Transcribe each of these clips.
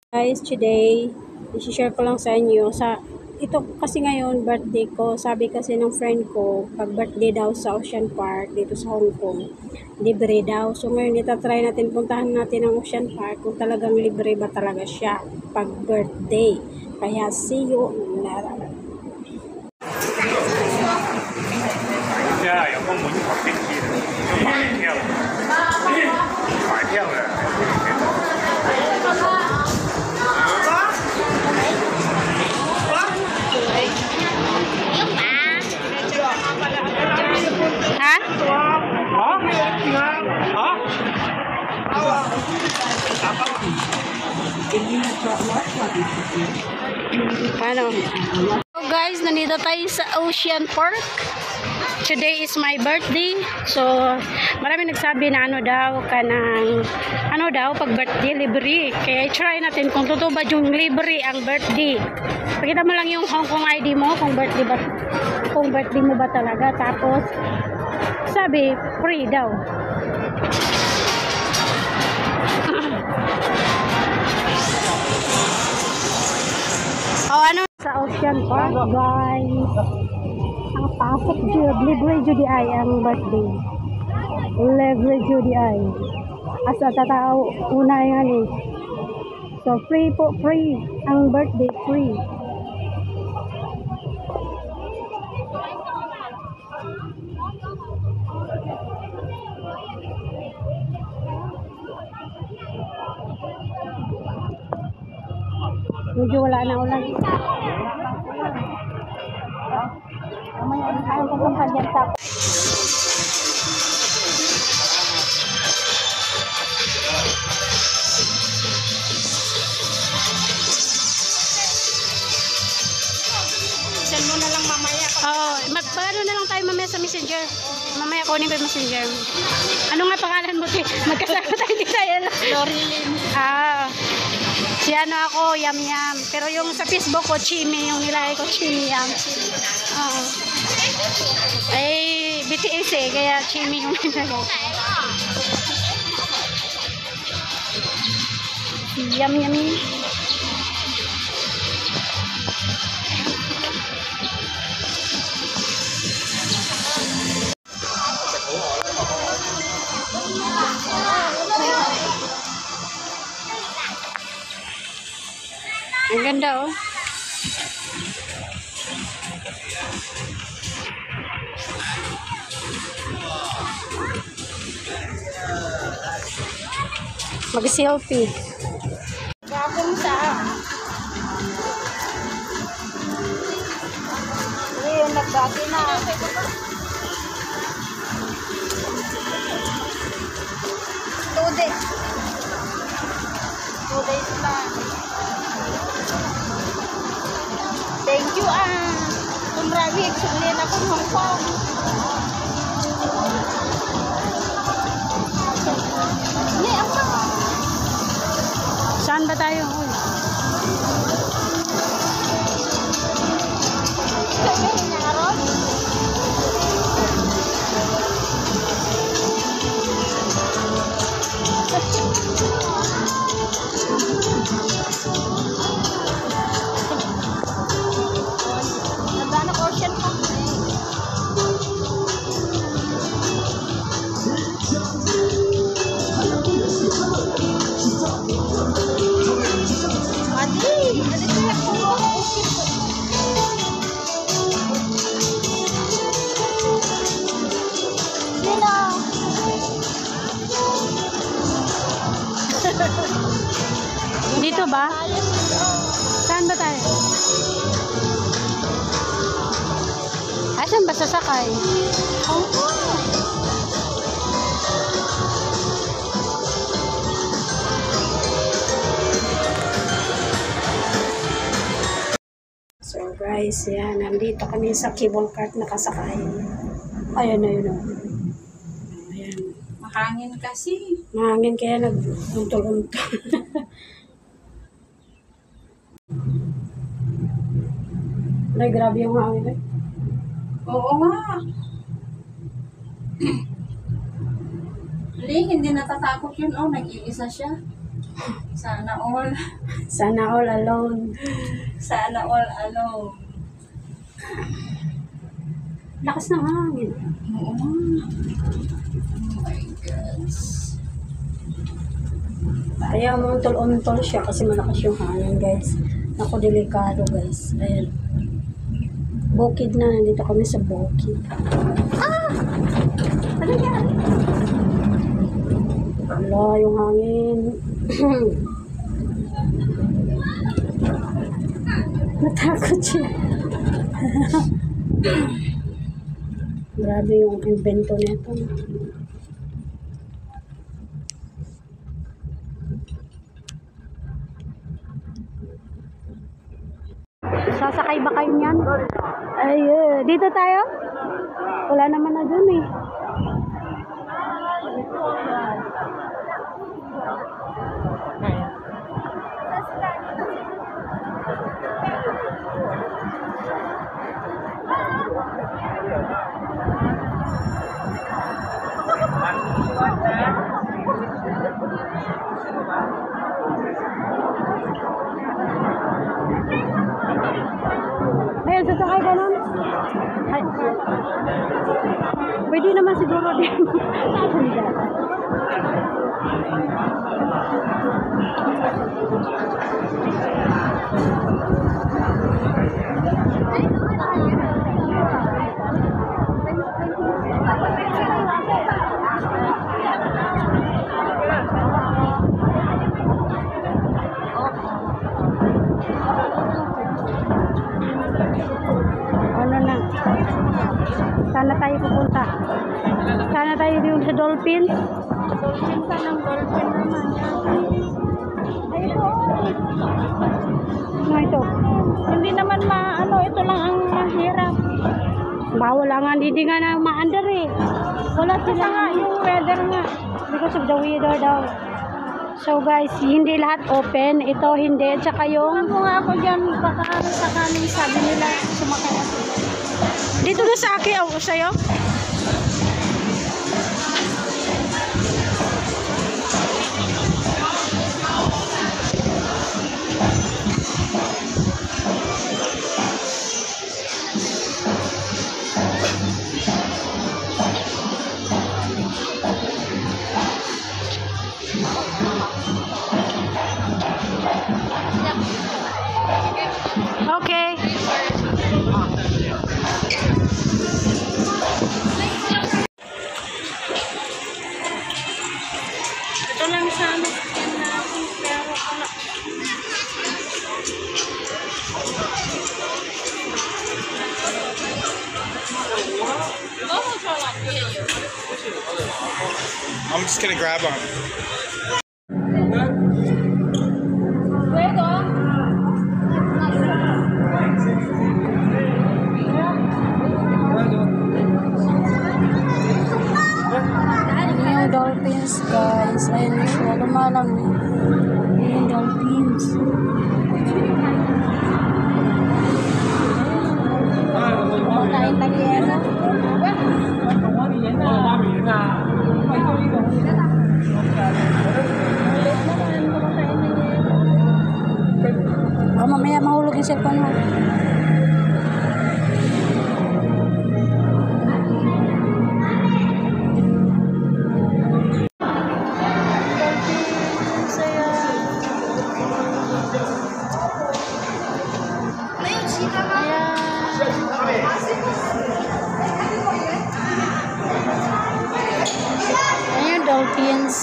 Guys, today, i-share ko lang sa inyo. Ito kasi ngayon, birthday ko. Sabi kasi ng friend ko, pag birthday daw sa Ocean Park, dito sa Hong Kong, libre daw. So ngayon, itatry natin, puntahan natin ang Ocean Park kung talagang libre ba talaga siya pag birthday. Kaya see you later. 现在有空母去跑电梯的，就买票，买票的。Ha? Ano? So guys, nandito tayo sa Ocean Park. Today is my birthday. So, marami nagsabi na ano daw pag birthday libre. Kaya i-try natin kung totoo ba yung libre ang birthday. Pakita mo lang yung Hong Kong ID mo kung birthday mo ba talaga. Tapos sabi free daw. Oh, ano sa Ocean Park, guys. Ang pasok jud, libre jud ay ang birthday. Libre jud ay. Asa tatao una yan eh. So free po, free ang birthday, free. Medyo wala na ulan. Mamaya tayo pupunta dyan sa send mo na lang mamaya. Magpaano na lang tayo mamaya sa messenger. Mamaya kunin ko yung messenger. Ano nga pangalan mo? Magkasama tayo dito. Lorilyn. Si ano ako, Yam Yam. Pero yung sa Facebook ko, Chimi. Yung nilagay ko, Chimi Yam. Ay, BTS eh. Kaya Chimi yung nilagay. Yam Yam. Ang ganda oh. Mag-selfie. Bagong sa ayun, nagbati na. Tude. Tude pa. Thank you kung marami explain ako ng Hong Kong. Hindi, ako. Saan ba tayo? Sabi niya nga ron? Nagano Ocean Park na eh. Dito ba? Saan ba tayo? Asan ba sasakay? So guys, yan. Nandito kami sa cable cart nakasakay. Ayan na yun. Ayan. Mahangin kasi. Mahangin kaya nag-untol-untol. Ay, grabe yung hangin eh. Oo nga. Hindi natatakot yun. Oh, nag-iisa siya. Sana all. Sana all alone. Sana all alone. Lakas ng hangin. Oo. Oh my gosh. Kaya umuntol-untol siya kasi malakas yung hangin, guys. Naku, delikado, guys. Ayan. Bukid na. Nandito kami sa bukid. Ah! Ano yan? Wala yung hangin. Natakot siya. Grabe yung invento nito. Sasakay ba kayo niyan? Ayun. Dito tayo? Wala naman na dun eh. Ayun, sasakay ka nun? Ay. Pwede naman siguro din. Ano na? Sana tayo pupunta. Sana tayo dito sa dolphin. Dolphin pa ng dolphin naman. Ano ito? Hindi naman ito lang ang mahirap. Bawal nga, hindi nga na maandar eh. Wala sila nga, yung weather nga. Because of the weather daw. So guys, hindi lahat open. Ito hindi. Tsaka yung... Ano nga ako dyan, baka sakaling sabi nila sumakay ako. Dito na sa akin. O, sa'yo? Okay. Ito lang sana skin natin, pero wala. I'm just gonna grab them. Yung dolphins, guys. Ayun siya. Lumalang eh. Yung dolphins. Kumakain lagi yan. Baka mamaya mahulog yung cellphone mo. Ayan, dolphins.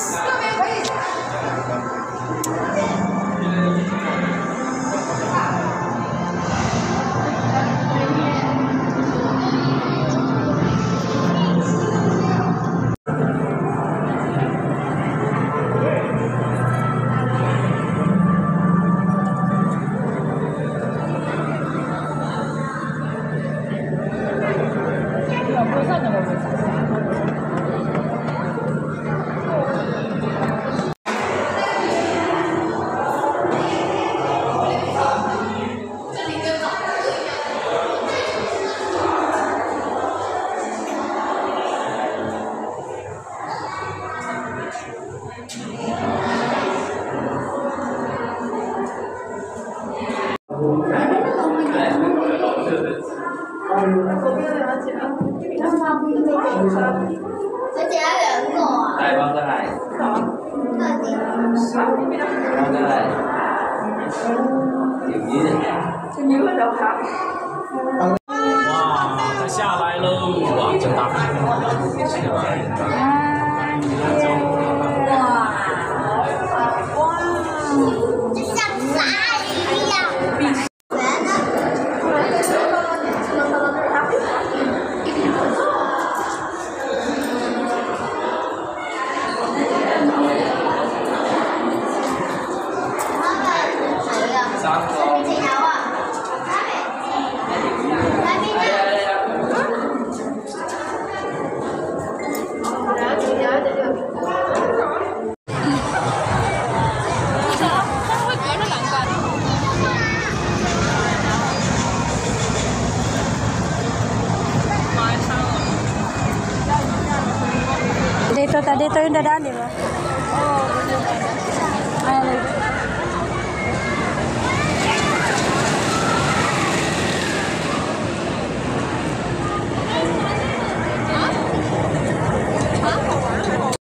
来，王哥来。王哥来。哇，它下来喽！哇，真大！Dito yung dadaan, di ba? Oo.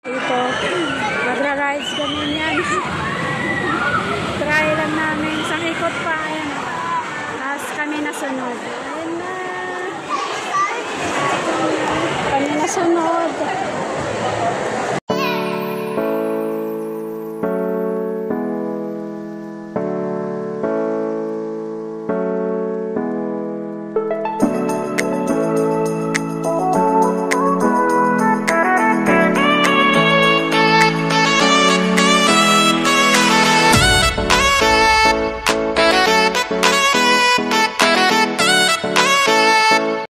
Dito, magra-rides kami yan. Try lang namin. Isang ikot pa. Ayan. Tapos kami nasunod. Ayan na. Kami nasunod.